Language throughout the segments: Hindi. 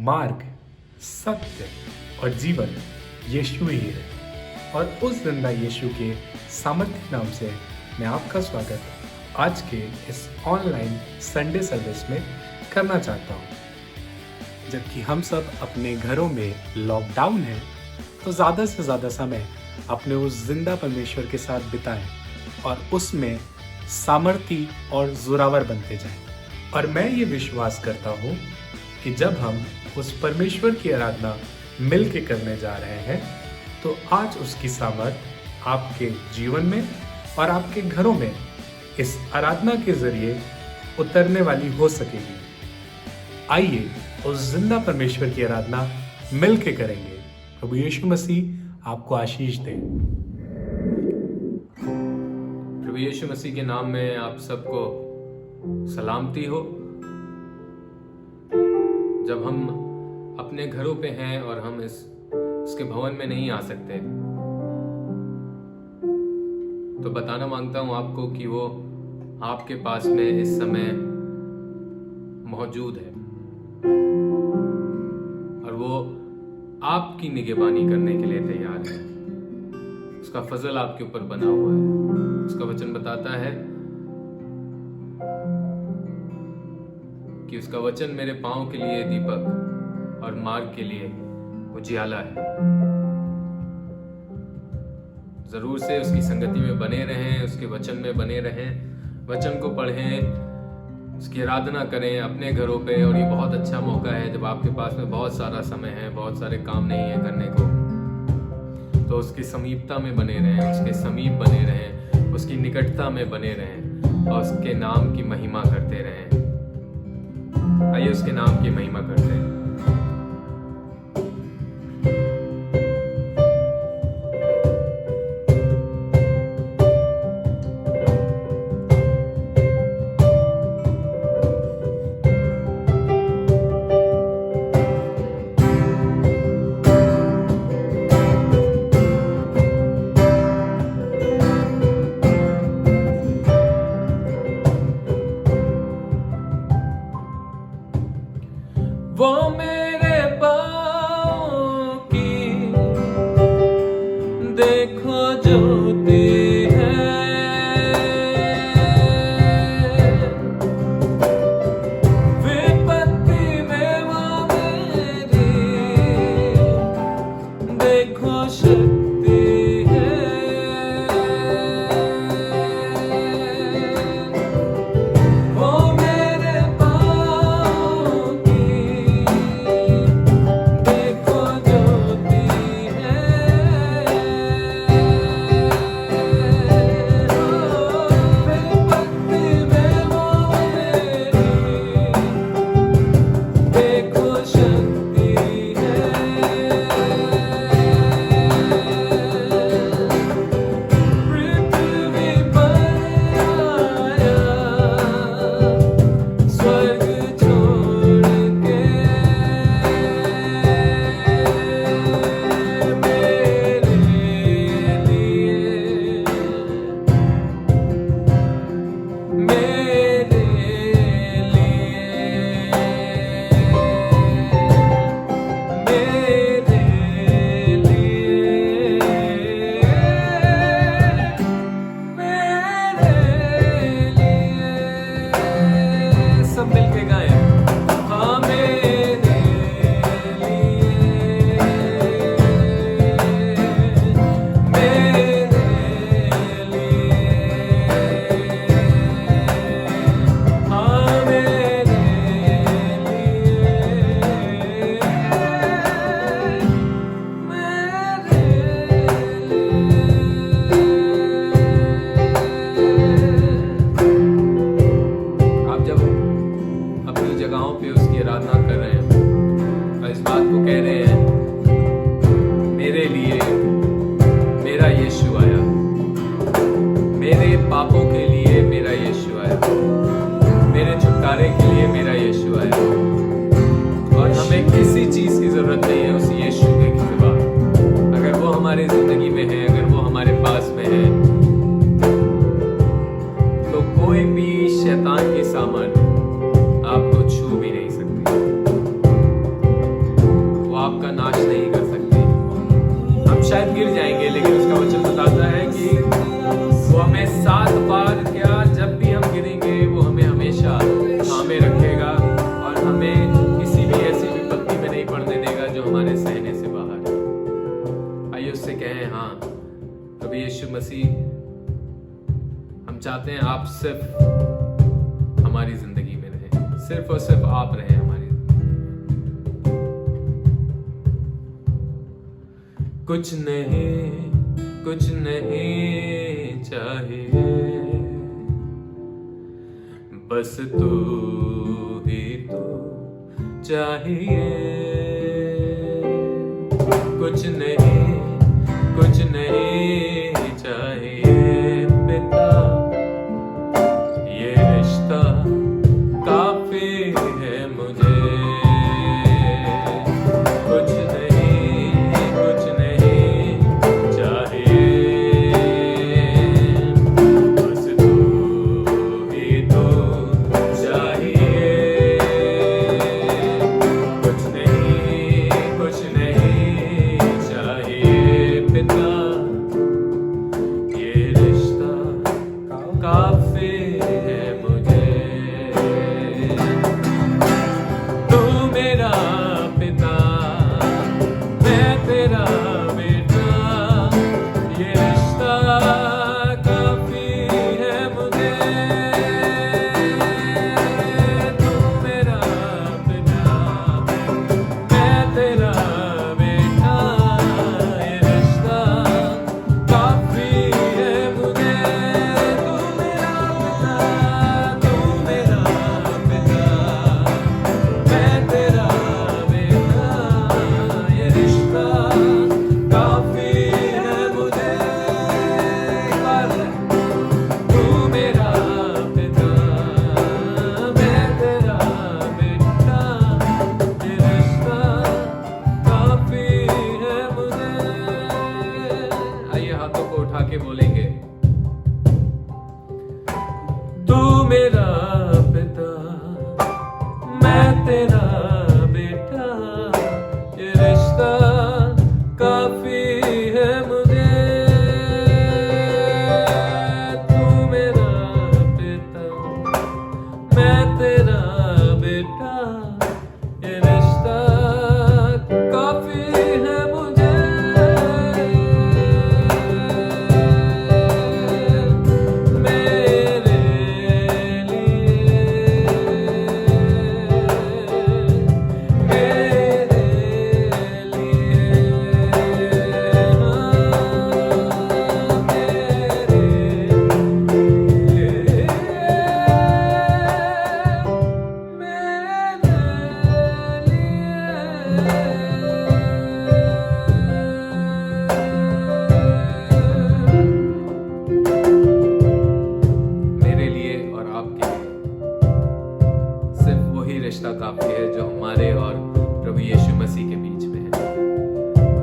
मार्ग, सत्य और जीवन यीशु ही है। और उस जिंदा यीशु के सामर्थ्य नाम से मैं आपका स्वागत आज के इस ऑनलाइन संडे सर्विस में करना चाहता हूँ। जबकि हम सब अपने घरों में लॉकडाउन है, तो ज़्यादा से ज़्यादा समय अपने उस जिंदा परमेश्वर के साथ बिताएं और उसमें सामर्थी और जोरावर बनते जाएं। और मैं ये विश्वास करता हूँ कि जब हम उस परमेश्वर की आराधना मिल के करने जा रहे हैं, तो आज उसकी सामर्थ आपके जीवन में और आपके घरों में इस आराधना के जरिए उतरने वाली हो सकेगी। आइए उस जिंदा परमेश्वर की आराधना मिल के करेंगे। प्रभु यीशु मसीह आपको आशीष दे। प्रभु यीशु मसीह के नाम में आप सबको सलामती हो। जब हम अपने घरों पे हैं और हम इसके भवन में नहीं आ सकते, तो बताना मांगता हूं आपको कि वो आपके पास में इस समय मौजूद है और वो आपकी निगहबानी करने के लिए तैयार है। उसका फजल आपके ऊपर बना हुआ है। उसका वचन बताता है कि उसका वचन मेरे पांव के लिए दीपक और मार्ग के लिए उजियाला है। जरूर से उसकी संगति में बने रहें, उसके वचन में बने रहें, वचन को पढ़ें, उसकी आराधना करें अपने घरों पे। और ये बहुत अच्छा मौका है जब आपके पास में बहुत सारा समय है, बहुत सारे काम नहीं है करने को, तो उसकी समीपता में बने रहें, उसके समीप बने रहें, उसकी निकटता में बने रहें और उसके नाम की महिमा करते रहें। आइए उसके नाम की महिमा करते हैं। हमें 7 बार क्या, जब भी हम गिरेंगे वो हमें हमेशा थामे रखेगा और हमें किसी भी ऐसी विपत्ति में नहीं पड़ने देगा जो हमारे सहने से बाहर है। आइए उससे कहें, हाँ प्रभु यीशु मसीह, हम चाहते हैं आप सिर्फ हमारी जिंदगी में रहें, सिर्फ और सिर्फ आप रहें हमारी जिंदगी। कुछ नहीं चाहिए, बस तू ही तो चाहिए। कुछ नहीं चाहिए पिता, ये रिश्ता काफी है मुझे। कुछ नहीं चाहिए, बस तू ही तो चाहिए। कुछ नहीं चाहिए पिता, ये रिश्ता काफी है मुझे। तू मेरा पिता, मैं तेरा बेटा, ये रिश्ता काफी है मुझे। तू मेरा पिता, मैं तेरा बेटा, ये रिश्ता काफी है मुझे। तू मेरा पिता, तू मेरा पिता, मैं तेरा बेटा, ये रिश्ता काफी है मुझे। तू मेरा पिता, मैं तेरा बेटा, ये रिश्ता काफी है मुझे। आइए हाथों को उठा के बोलेंगे, तू मेरा पिता, मैं तेरा बेटा, ये रिश्ता काफी है मुझे। तू मेरा पिता, मैं तेरा बेटा, ये रिश्ता काफी है मुझे। मेरे लिए और आपके लिए सिर्फ वही रिश्ता काफी है जो हमारे और प्रभु यीशु मसीह के बीच में है।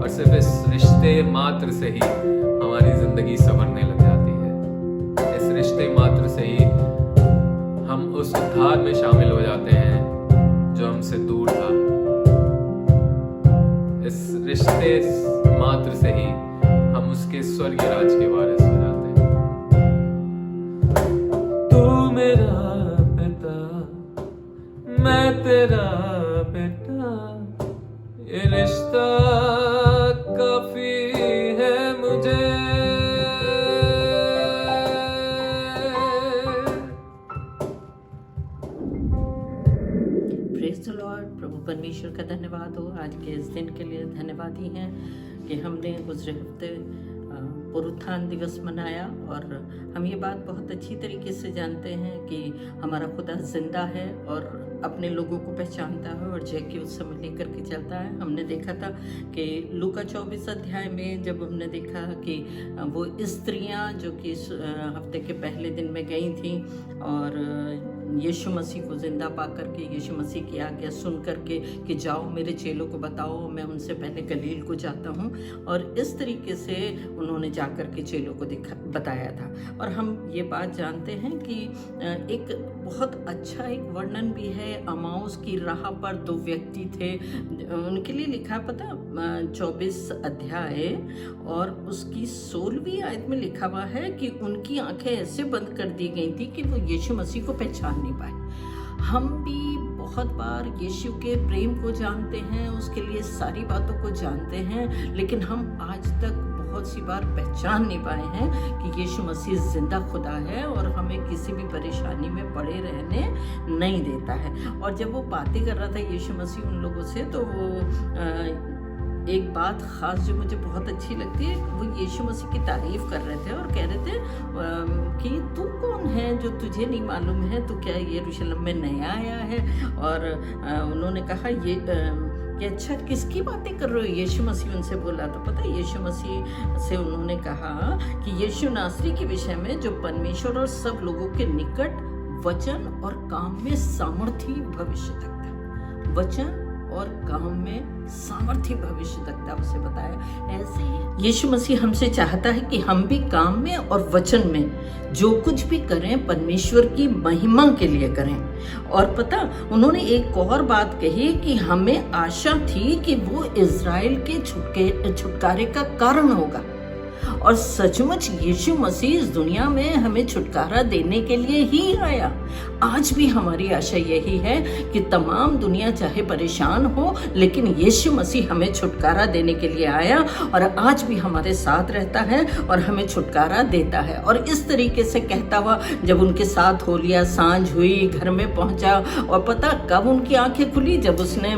और सिर्फ इस रिश्ते मात्र से ही हमारी जिंदगी संवरने लग जाती है। इस रिश्ते मात्र से ही हम उस उद्धार में शामिल हो जाते हैं जो हमसे दूर था। इस रिश्ते मात्र से ही हम उसके स्वर्गीय राज के वारिस हो जाते हैं। तू मेरा पिता, मैं तेरा बेटा, ये रिश्ता काफी है मुझे। Praise the Lord. प्रभु परमेश्वर का धन्यवाद हो आज के इस दिन के लिए। धन्यवादी हैं कि हमने गुजरे हफ्ते पुरुत्थान दिवस मनाया और हम ये बात बहुत अच्छी तरीके से जानते हैं कि हमारा खुदा जिंदा है और अपने लोगों को पहचानता है और जय के उस समय लेकर के चलता है। हमने देखा था कि लूका 24 अध्याय में जब हमने देखा कि वो स्त्रियां जो कि इस हफ्ते के पहले दिन में गई थीं और यीशु मसीह को जिंदा पा करके, यीशु मसीह की आज्ञा सुन करके कि जाओ मेरे चेलों को बताओ, मैं उनसे पहले गलील को जाता हूँ, और इस तरीके से उन्होंने जा कर के चेलों को बताया था। और हम ये बात जानते हैं कि एक बहुत अच्छा एक वर्णन भी है, अमाउस की राह पर 2 व्यक्ति थे, उनके लिए लिखा पता 24 अध्याय और उसकी 16वीं आयत में लिखा हुआ है कि उनकी आंखें ऐसे बंद कर दी गई थी कि वो यीशु मसीह को पहचान नहीं पाए। हम भी बहुत बार यीशु के प्रेम को जानते हैं, उसके लिए सारी बातों को जानते हैं, लेकिन हम आज तक बहुत सी बार पहचान नहीं पाए हैं कि यीशु मसीह जिंदा खुदा है और हमें किसी भी परेशानी में पड़े रहने नहीं देता है। और जब वो बातें कर रहा था यीशु मसीह उन लोगों से, तो वो एक बात ख़ास जो मुझे बहुत अच्छी लगती है, वो यीशु मसीह की तारीफ़ कर रहे थे और कह रहे थे कि तू कौन है जो तुझे नहीं मालूम है, तू क्या यरूशलेम में नया आया है। और उन्होंने कहा ये कि अच्छा किसकी बातें कर रहे हो। यीशु मसीह उनसे बोला, तो पता है यीशु मसीह से उन्होंने कहा कि यीशु नासरी के विषय में जो परमेश्वर और सब लोगों के निकट वचन और काम में सामर्थी भविष्य तकता, वचन और काम में सामर्थ्य भविष्य तकता उसे बताया। ऐसे ही यीशु मसीह हमसे चाहता है कि हम भी काम में और वचन में जो कुछ भी करें परमेश्वर की महिमा के लिए करें। और पता उन्होंने एक और बात कही कि हमें आशा थी कि वो इज़राइल के छुटकारे का कारण होगा, और सचमुच यीशु मसीह इस दुनिया में हमें छुटकारा देने के लिए ही आया। आज भी हमारी आशा यही है कि तमाम दुनिया चाहे परेशान हो, लेकिन यीशु मसीह हमें छुटकारा देने के लिए आया और आज भी हमारे साथ रहता है और हमें छुटकारा देता है। और इस तरीके से कहता हुआ जब उनके साथ हो लिया, सांझ हुई, घर में पहुंचा, और पता कब उनकी आंखें खुली, जब उसने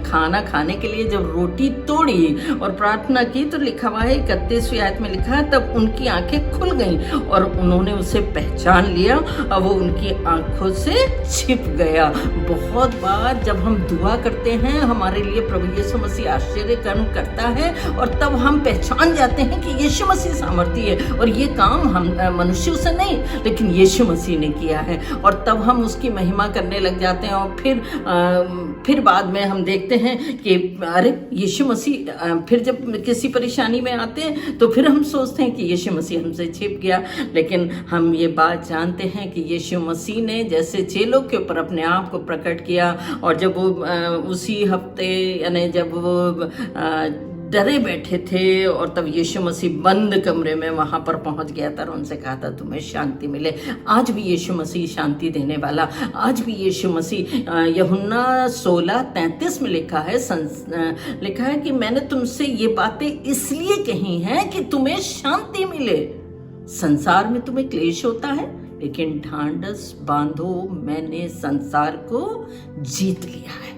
खाना खाने के लिए जब रोटी तोड़ी और प्रार्थना की, तो लिखा हुआ है 31वीं आयत में लिखा है, तब उनकी आंखें खुल गईं और उन्होंने उसे पहचान लिया और वो उनकी आंखों से छिप गया। बहुत बार जब हम दुआ करते हैं हमारे लिए प्रभु यीशु मसीह आश्चर्य कर्म करता है, और तब हम पहचान जाते हैं कि यीशु मसीह सामर्थी है और ये काम हम मनुष्यों से नहीं लेकिन यीशु मसीह ने किया है। और तब हम उसकी महिमा करने लग जाते हैं। और फिर बाद में हम देखते हैं कि अरे यीशु मसीह, फिर जब किसी परेशानी में आते हैं तो फिर हम सोचते हैं कि यीशु मसीह हमसे छिप गया। लेकिन हम ये बात जानते हैं कि यीशु मसीह ने जैसे चेलों के ऊपर अपने आप को प्रकट किया, और जब वो उसी हफ्ते यानी जब वो डरे बैठे थे और तब यीशु मसीह बंद कमरे में वहाँ पर पहुँच गया था और उनसे कहा था तुम्हें शांति मिले। आज भी यीशु मसीह शांति देने वाला, आज भी यीशु मसीह, यूहन्ना 16:33 में लिखा है कि मैंने तुमसे ये बातें इसलिए कही हैं कि तुम्हें शांति मिले। संसार में तुम्हें क्लेश होता है, लेकिन ढांढस बांधो, मैंने संसार को जीत लिया है।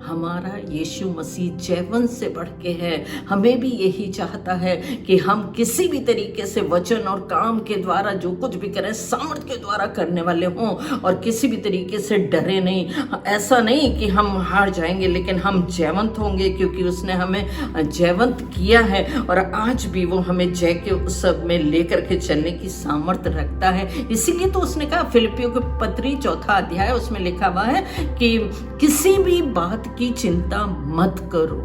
हमारा यीशु मसीह जयवंत से बढ़ के है। हमें भी यही चाहता है कि हम किसी भी तरीके से वचन और काम के द्वारा जो कुछ भी करें सामर्थ के द्वारा करने वाले हों, और किसी भी तरीके से डरे नहीं। ऐसा नहीं कि हम हार जाएंगे, लेकिन हम जयवंत होंगे, क्योंकि उसने हमें जयवंत किया है और आज भी वो हमें जय के उत्सव में लेकर के चलने की सामर्थ रखता है। इसीलिए तो उसने कहा, फिलिपियों के पत्री 4 अध्याय उसमें लिखा हुआ है कि किसी भी बात की चिंता मत करो,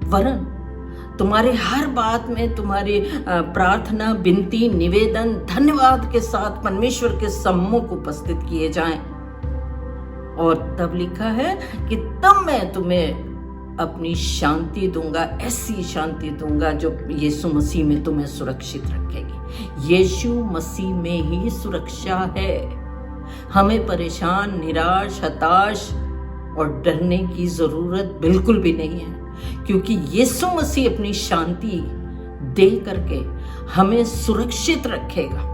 वरन तुम्हारे हर बात में तुम्हारी प्रार्थना, विनती, निवेदन धन्यवाद के साथ परमेश्वर के सम्मुख उपस्थित किए जाएं। और तब लिखा है कि तब मैं तुम्हें अपनी शांति दूंगा, ऐसी शांति दूंगा जो यीशु मसीह में तुम्हें सुरक्षित रखेगी। यीशु मसीह में ही सुरक्षा है। हमें परेशान, निराश, हताश और डरने की जरूरत बिल्कुल भी नहीं है, क्योंकि यीशु मसीह अपनी शांति दे करके हमें सुरक्षित रखेगा।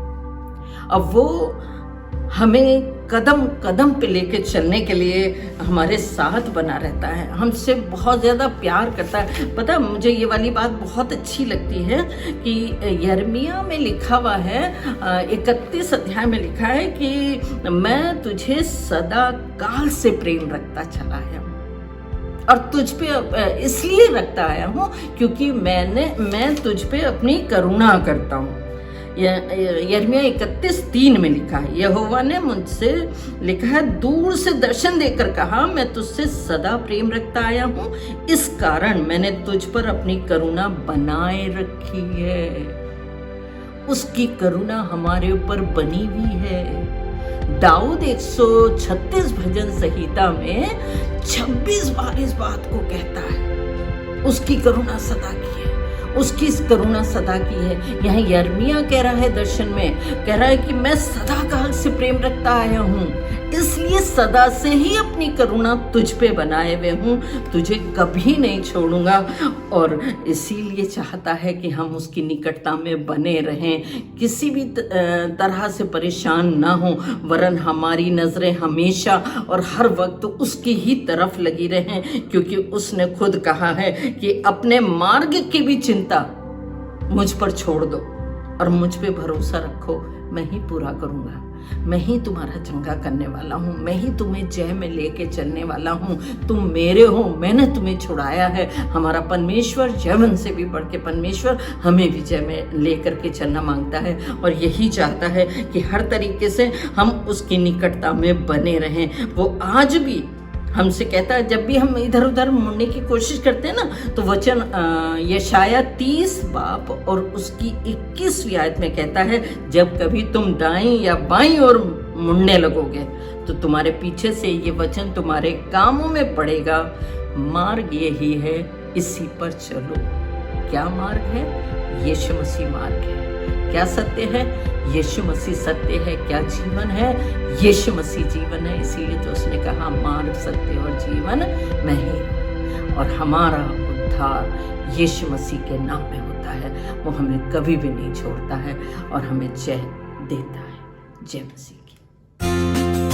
अब वो हमें कदम कदम पे लेके चलने के लिए हमारे साथ बना रहता है, हमसे बहुत ज़्यादा प्यार करता है। पता मुझे ये वाली बात बहुत अच्छी लगती है कि यिर्मयाह में लिखा हुआ है, 31 अध्याय में लिखा है कि मैं तुझे सदा काल से प्रेम रखता चला आया हूँ, और तुझ पे इसलिए रखता आया हूँ क्योंकि मैं तुझ पे अपनी करुणा करता हूँ। यिर्मयाह 31:3 में लिखा है, यहोवा ने मुझसे लिखा है, दूर से दर्शन देकर कहा, मैं तुझसे सदा प्रेम रखता आया हूँ, इस कारण मैंने तुझ पर अपनी करुणा बनाए रखी है। उसकी करुणा हमारे ऊपर बनी हुई है। दाऊद 136 भजन संहिता में 26 बार इस बात को कहता है, उसकी करुणा सदा की है, उसकी करुणा सदा की है। यहाँ यिर्मयाह कह रहा है, दर्शन में कह रहा है कि मैं सदा काल से प्रेम रखता आया हूँ, इसलिए सदा से ही अपनी करुणा तुझ पे बनाए हुए हूँ, तुझे कभी नहीं छोड़ूंगा। और इसीलिए चाहता है कि हम उसकी निकटता में बने रहें, किसी भी तरह से परेशान ना हो, वरन हमारी नजरें हमेशा और हर वक्त उसकी ही तरफ लगी रहें, क्योंकि उसने खुद कहा है कि अपने मार्ग की भी चिंता मुझ पर छोड़ दो और मुझ पे भरोसा रखो, मैं ही पूरा करूंगा, मैं ही तुम्हारा चंगा करने वाला हूँ, मैं ही तुम्हें जय में लेके चलने वाला हूँ, तुम मेरे हो, मैंने तुम्हें छुड़ाया है। हमारा परमेश्वर जयवन से भी बढ़ के परमेश्वर हमें भी जय में लेकर के चलना मांगता है, और यही चाहता है कि हर तरीके से हम उसकी निकटता में बने रहें। वो आज भी हमसे कहता है, जब भी हम इधर उधर मुड़ने की कोशिश करते हैं ना, तो वचन यशायाह 30 बाब और उसकी 21वीं आयत में कहता है, जब कभी तुम दाईं या बाईं ओर मुड़ने लगोगे तो तुम्हारे पीछे से ये वचन तुम्हारे कामों में पड़ेगा, मार्ग यही है, इसी पर चलो। क्या मार्ग है? यीशु मसीह मार्ग है। क्या सत्य है? यीशु मसीह सत्य है। क्या जीवन है? यीशु मसीह जीवन है। इसीलिए तो उसने कहा, मार्ग, सत्य और जीवन मैं ही हूँ, और हमारा उद्धार यीशु मसीह के नाम में होता है। वो हमें कभी भी नहीं छोड़ता है और हमें जय देता है। जय मसीह की।